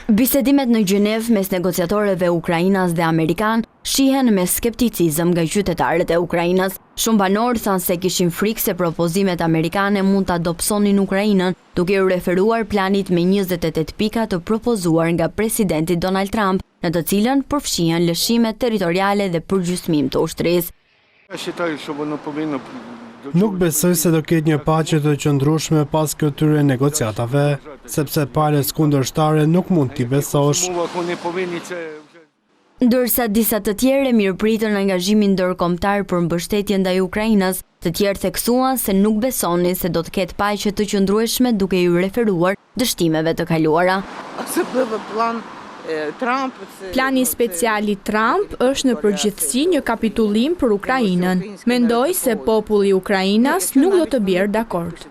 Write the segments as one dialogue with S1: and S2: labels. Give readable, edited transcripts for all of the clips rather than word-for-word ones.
S1: Bisedimet në Gjenev mes negociatorëve ukrainas dhe amerikan shihen me skepticizëm nga qytetarët e Ukrainës. Shumë banorë thanë se kishin frikë se propozimet amerikane mund ta dobësonin Ukrainën, duke u referuar planit me 28 pika të propozuar nga presidenti Donald Trump, në të cilën përfshihen lëshime territoriale dhe përgjysmim të ushtrisë.
S2: Nuk besoj se do ketë një paqe të qëndrueshme pas këtyre negociatave, sepse palës kundërshtare nuk mund t'i besosh.
S1: Ndërsa disa të tjerë mirëpritën angazhimin ndërkombëtar për mbështetje ndaj Ukrainës, të tjerë theksuan se nuk besonin se do të ketë paqe të qëndrueshme duke i referuar dështimeve të kaluara.
S3: Plani special i Trump është në përgjithësi një kapitullim për Ukrainën. Mendoj se populli i Ukrainës nuk do të bjerë dakord.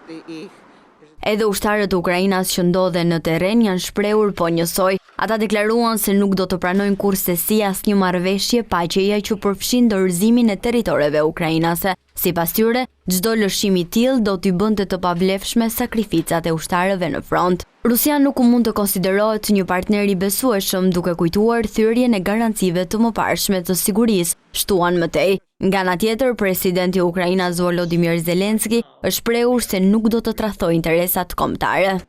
S1: Edhe ushtarët e Ukrainës që ndodhen në terren janë shprehur po njësoj. Ata deklaruan se nuk do të pranojnë kurrësi asnjë marrëveshje paqeja që përfshin dorëzimin e territoreve ukrainase. Sipas tyre, çdo lëshim i tillë do t'i bënte të pavlefshme sakrificat e ushtarëve në front. Rusia nuk mund të konsiderohet një partner i besueshëm, duke kujtuar thyrjen e garancive të mëparshme të sigurisë, shtuan mëtej. Nga ana tjetër, presidenti i Ukrainës Volodymyr Zelensky është shprehur se nuk do të tradhtojë interesat kombëtare.